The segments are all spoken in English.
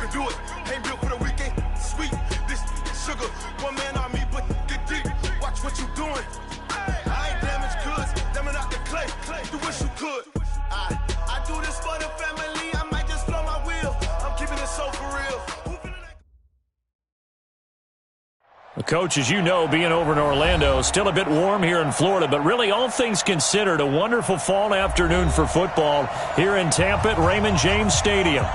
can do it. Ain't built for the weekend. Sweet, this sugar. One man on me, but get deep. Watch what you doing. I ain't damaged goods. Them out the clay. You wish you could. I do this for the family. I might just blow my wheel. I'm keeping it so for real. Coach, as you know, being over in Orlando, still a bit warm here in Florida, but really all things considered, a wonderful fall afternoon for football here in Tampa at Raymond James Stadium.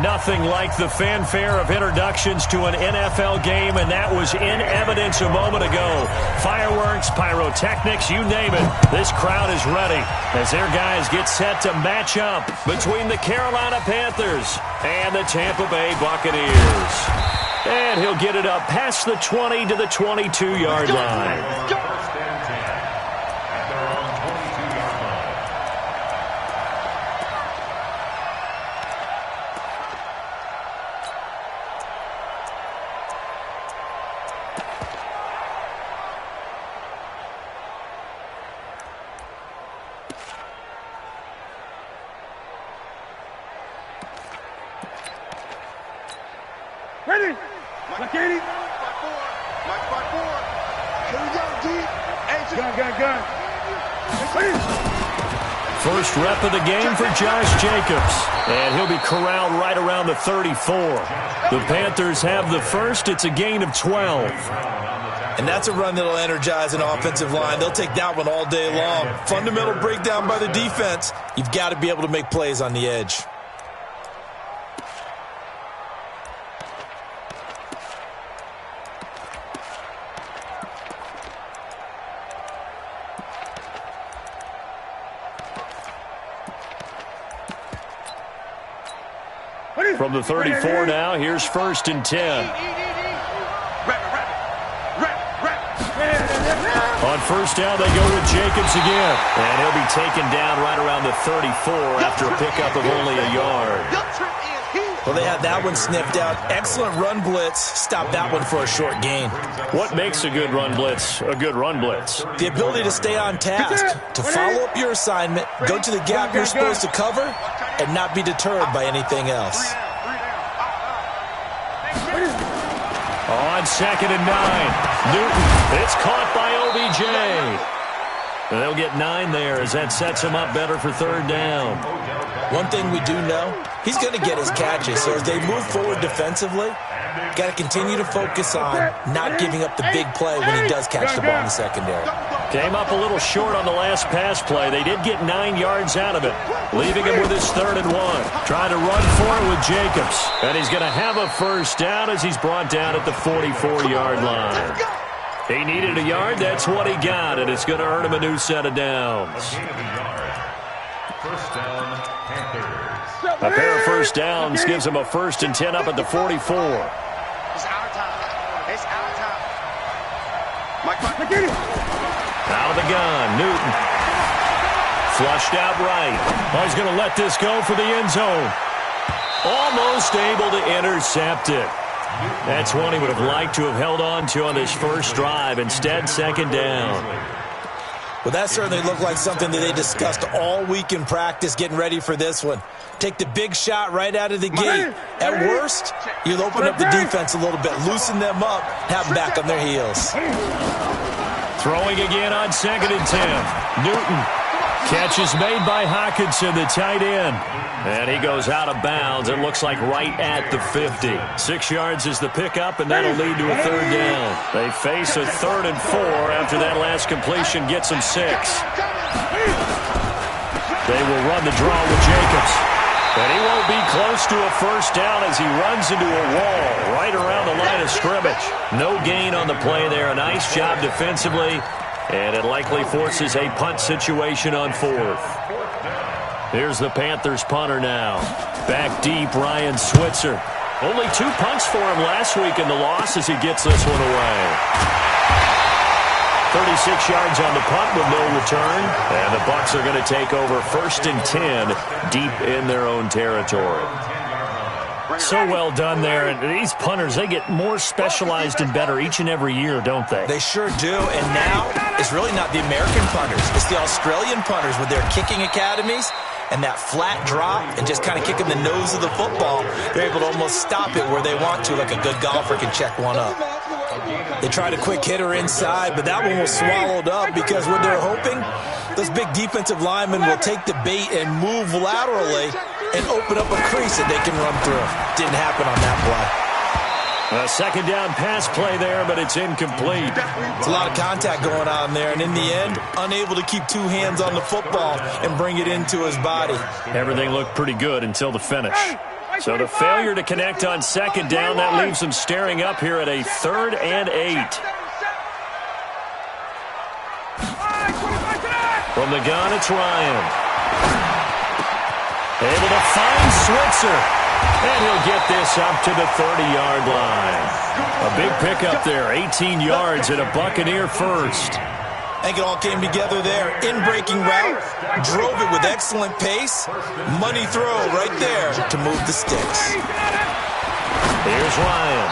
Nothing like the fanfare of introductions to an NFL game, and that was in evidence a moment ago. Fireworks, pyrotechnics, you name it. This crowd is ready as their guys get set to match up between the Carolina Panthers and the Tampa Bay Buccaneers. And he'll get it up past the 20 to the 22-yard line. Ready? Lock 80. Mike 4. Here we go, deep. Gun. First rep of the game for Josh Jacobs. And he'll be corralled right around the 34. The Panthers have the first. It's a gain of 12. And that's a run that'll energize an offensive line. They'll take that one all day long. Fundamental breakdown by the defense. You've got to be able to make plays on the edge. From the 34 now, here's 1st and 10. On first down, they go with Jacobs again. And he'll be taken down right around the 34 after a pickup of only a yard. Well, they had that one sniffed out. Excellent run blitz. Stop that one for a short gain. What makes a good run blitz a good run blitz? The ability to stay on task, to follow up your assignment, go to the gap you're supposed to cover, and not be deterred by anything else. On 2nd and 9, Newton. It's caught by OBJ. And they'll get 9 there as that sets him up better for 3rd down. One thing we do know, he's going to get his catches. So as they move forward defensively, got to continue to focus on not giving up the big play when he does catch the ball in the secondary. Came up a little short on the last pass play. They did get 9 yards out of it, leaving him with his 3rd and 1. Trying to run for it with Jacobs. And he's going to have a first down as he's brought down at the 44-yard line. He needed a yard. That's what he got, and it's going to earn him a new set of downs. First down, Panthers. A pair of first downs gives him a 1st and 10 up at the 44. It's our time. It's our time. Out of the gun, Newton. Flushed out right. Oh, he's going to let this go for the end zone. Almost able to intercept it. That's one he would have liked to have held on to on this first drive. Instead, 2nd down. Well, that certainly looked like something that they discussed all week in practice getting ready for this one. Take the big shot right out of the gate. At worst, you'll open up the defense a little bit, loosen them up, have them back on their heels. Throwing again on 2nd and 10. Newton. Catch is made by Hockenson, the tight end. And he goes out of bounds. It looks like right at the 50. 6 yards is the pickup, and that'll lead to a 3rd down. They face a 3rd and 4 after that last completion gets them 6. They will run the draw with Jacobs. And he won't be close to a first down as he runs into a wall right around the line of scrimmage. No gain on the play there. A nice job defensively. And it likely forces a punt situation on 4th. Here's the Panthers punter now. Back deep, Ryan Switzer. Only 2 punts for him last week in the loss as he gets this one away. 36 yards on the punt with no return. And the Bucs are going to take over 1st and 10 deep in their own territory. So well done there. And these punters, they get more specialized and better each and every year, don't they? They sure do. And now it's really not the American punters. It's the Australian punters with their kicking academies. and that flat drop and just kind of kicking the nose of the football, they're able to almost stop it where they want to, like a good golfer can check one up. They tried a quick hitter inside, but that one was swallowed up because what they're hoping, those big defensive linemen will take the bait and move laterally and open up a crease that they can run through. Didn't happen on that play. A second down pass play there, but it's incomplete. It's a lot of contact going on there, and in the end, unable to keep two hands on the football and bring it into his body. Everything looked pretty good until the finish. So the failure to connect on second down, that leaves them staring up here at a 3rd and 8. From the gun, it's Ryan. Able to find Switzer. And he'll get this up to the 30-yard line. A big pickup there, 18 yards and a Buccaneer first. I think it all came together there. In-breaking route, drove it with excellent pace. Money throw right there to move the sticks. Here's Ryan.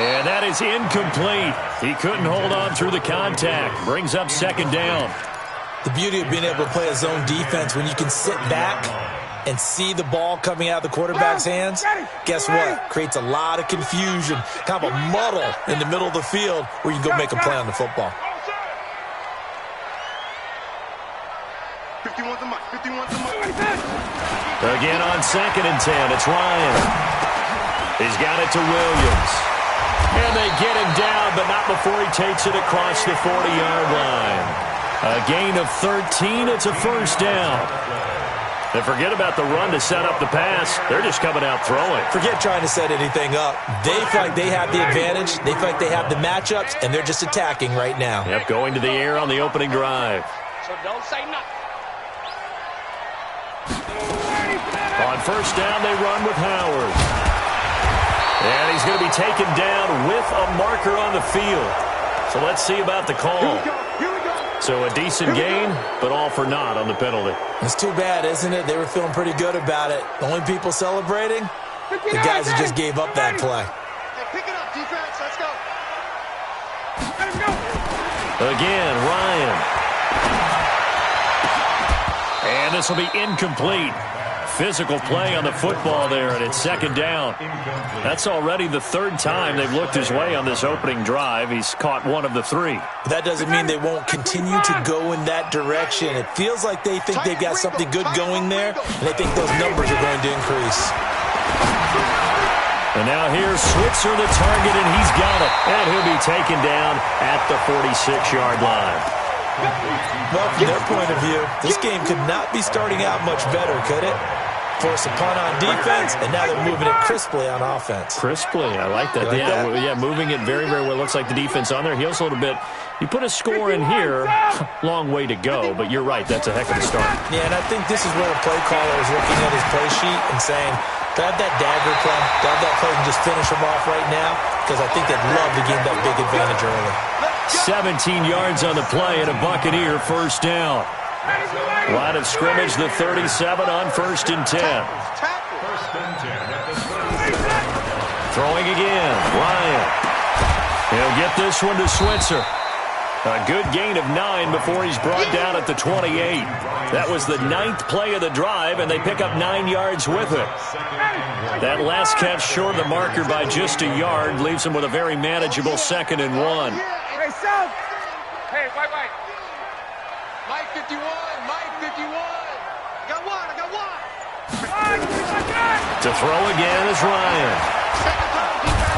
And that is incomplete. He couldn't hold on through the contact. Brings up second down. The beauty of being able to play a zone defense when you can sit back and see the ball coming out of the quarterback's hands, guess what? Creates a lot of confusion, kind of a muddle in the middle of the field where you can go make a play on the football. 51's the mark. 51's the mark. Again on 2nd and 10, it's Ryan. He's got it to Williams. And they get him down, but not before he takes it across the 40-yard line. A gain of 13, it's a first down. And forget about the run to set up the pass. They're just coming out throwing. Forget trying to set anything up. They feel like they have the advantage. They feel like they have the matchups, and they're just attacking right now. Yep, going to the air on the opening drive. So don't say nothing. On first down, they run with Howard. And he's going to be taken down with a marker on the field. So let's see about the call. So a decent gain, but all for naught on the penalty. It's too bad, isn't it? They were feeling pretty good about it. The only people celebrating, the guys that just gave up that play. Pick it up, defense. Let's go. Again, Ryan. And this will be incomplete. Physical play on the football there, and it's second down. That's already the 3rd time they've looked his way on this opening drive. He's caught one of the 3. That doesn't mean they won't continue to go in that direction. It feels like they think they've got something good going there, and they think those numbers are going to increase. And now here's Switzer, the target, and he's got it. And he'll be taken down at the 46-yard line. Well, from their point of view, this game could not be starting out much better, could it? Force a punt on defense, and now they're moving it crisply on offense. Crisply, I like that. Yeah, moving it very, very well. Looks like the defense on there heals a little bit. You put a score in here, long way to go, but you're right, that's a heck of a start. Yeah, and I think this is where the play caller is looking at his play sheet and saying, grab that dagger play, grab that play and just finish them off right now, because I think they'd love to gain that big advantage early. 17 yards on the play and a Buccaneer first down. Line of scrimmage, the 37 on 1st and 10. Throwing again, Ryan. He'll get this one to Switzer. A good gain of 9 before he's brought down at the 28. That was the 9th play of the drive, and they pick up 9 yards with it. That last catch short of the marker by just a yard leaves him with a very manageable 2nd and 1. Hey, South. Hey, wait. Mike 51, Mike 51. I got one. To throw again is Ryan.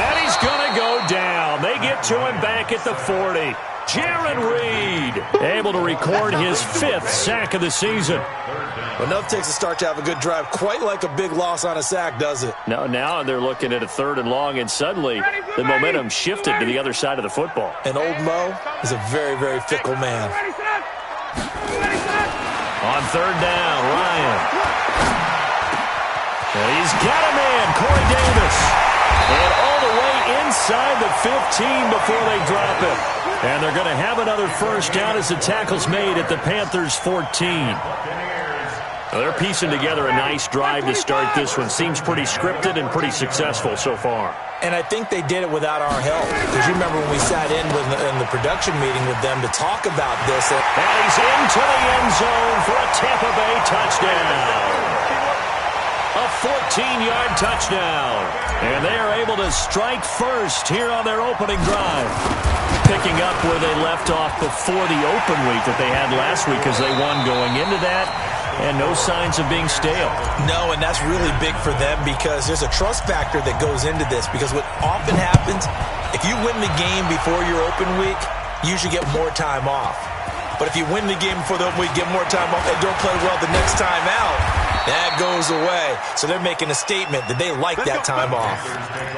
And he's going to go down. They get to him back at the 40. Jaron Reed able to record his 5th sack of the season. Well, enough takes a start to have a good drive. Quite like a big loss on a sack, does it? Now they're looking at a 3rd and long, and suddenly the momentum shifted to the other side of the football. And old Mo is a very, very fickle man. On 3rd down, Ryan. And he's got a man, Corey Davis. And all the way inside the 15 before they drop it. And they're going to have another first down as the tackle's made at the Panthers' 14. Well, they're piecing together a nice drive to start this one. Seems pretty scripted and pretty successful so far. And I think they did it without our help. Because you remember when we sat in the production meeting with them to talk about this. And he's into the end zone for a Tampa Bay touchdown. A 14-yard touchdown. And they are able to strike first here on their opening drive. Picking up where they left off before the open week that they had last week as they won going into that. And no signs of being stale. No, and that's really big for them because there's a trust factor that goes into this. Because what often happens, if you win the game before your open week, you usually get more time off. But if you win the game before the open week, get more time off, and don't play well the next time out, that goes away. So they're making a statement that they like that time off.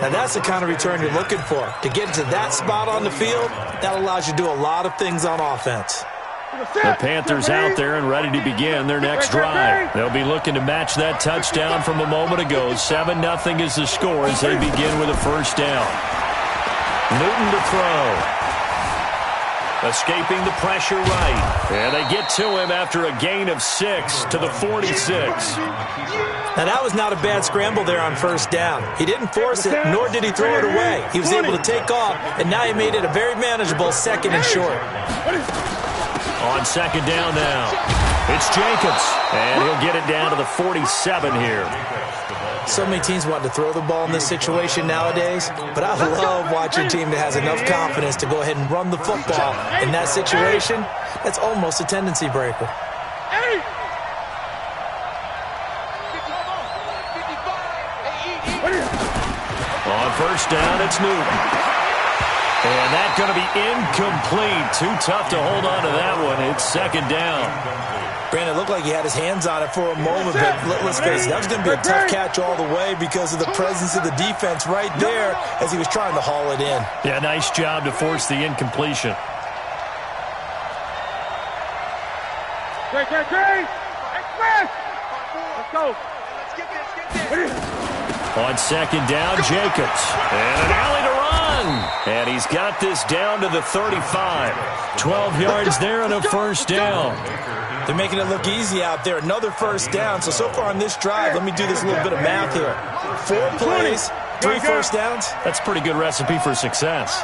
Now, that's the kind of return you're looking for. To get into that spot on the field, that allows you to do a lot of things on offense. The Panthers out there and ready to begin their next drive. They'll be looking to match that touchdown from a moment ago. 7-0 is the score as they begin with a first down. Newton to throw. Escaping the pressure right. And they get to him after a gain of 6 to the 46. Now, that was not a bad scramble there on first down. He didn't force it, nor did he throw it away. He was able to take off, and now he made it a very manageable 2nd and short. On second down now, it's Jacobs, and he'll get it down to the 47 here. So many teams want to throw the ball in this situation nowadays, but I love watching a team that has enough confidence to go ahead and run the football in that situation. That's almost a tendency breaker. On first down, it's Newton. And that's going to be incomplete. Too tough to hold on to that one. It's second down. Brandon, it looked like he had his hands on it for a moment, but let's face it, that was going to be a tough catch all the way because of the presence of the defense right there as he was trying to haul it in. Yeah, nice job to force the incompletion. Great. Express. Let's go. Let's get this. On second down, Jacobs. And an alley to run. And he's got this down to the 35. 12 yards there and a first down. They're making it look easy out there. Another first down. So far on this drive, let me do this little bit of math here. 4 plays, 3 first downs. That's a pretty good recipe for success.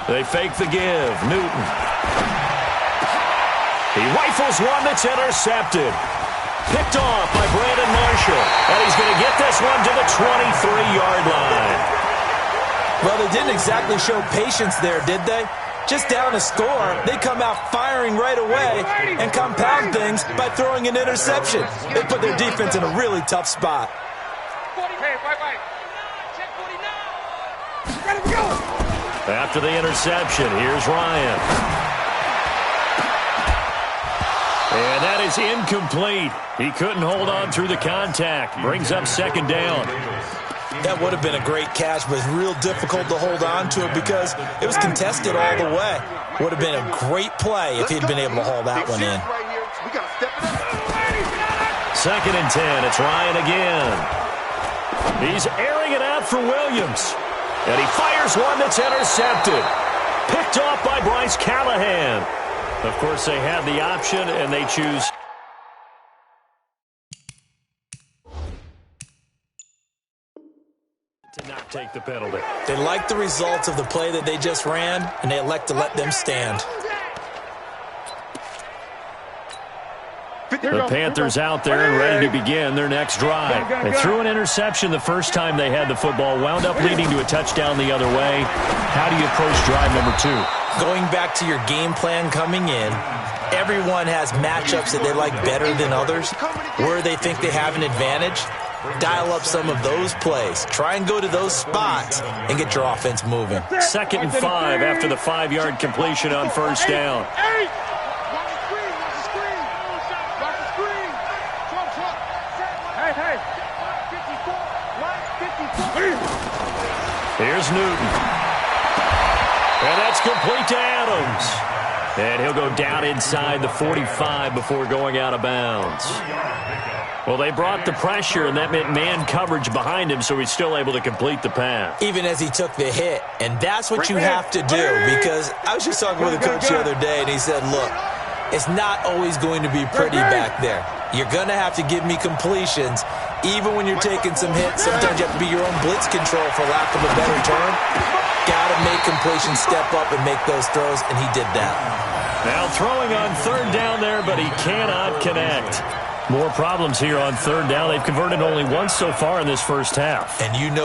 They fake the give. Newton. He rifles one that's intercepted. Picked off by Brandon Marshall. And he's going to get this one to the 23-yard line. Well, they didn't exactly show patience there, did they? Just down a score, they come out firing right away and compound things by throwing an interception. They put their defense in a really tough spot. After the interception, here's Ryan. And that is incomplete. He couldn't hold on through the contact. Brings up second down. That would have been a great catch, but it's real difficult to hold on to it because it was contested all the way. Would have been a great play if he'd been able to haul that one in. Second and 10. It's Ryan again. He's airing it out for Williams. And he fires one that's intercepted. Picked off by Bryce Callahan. Of course, they had the option, and they choose to not take the penalty. They like the results of the play that they just ran, and they elect to let them stand. The Panthers out there and ready to begin their next drive. They threw an interception the first time they had the football, wound up leading to a touchdown the other way. How do you approach drive number 2? Going back to your game plan coming in, everyone has matchups that they like better than others, where they think they have an advantage. Dial up some of those plays. Try and go to those spots and get your offense moving. Second and 5 after the 5-yard completion on first down. Here's Newton. And that's complete to Adams. And he'll go down inside the 45 before going out of bounds. Well, they brought the pressure, and that meant man coverage behind him, so he's still able to complete the pass. Even as he took the hit. And that's what you have to do, because I was just talking with a coach the other day, and he said, look, it's not always going to be pretty back there. You're going to have to give me completions. Even when you're taking some hits, sometimes you have to be your own blitz control, for lack of a better term. Got to make completions step up and make those throws, and he did that. Now throwing on third down there, but he cannot connect. More problems here on third down. They've converted only once so far in this first half. And you know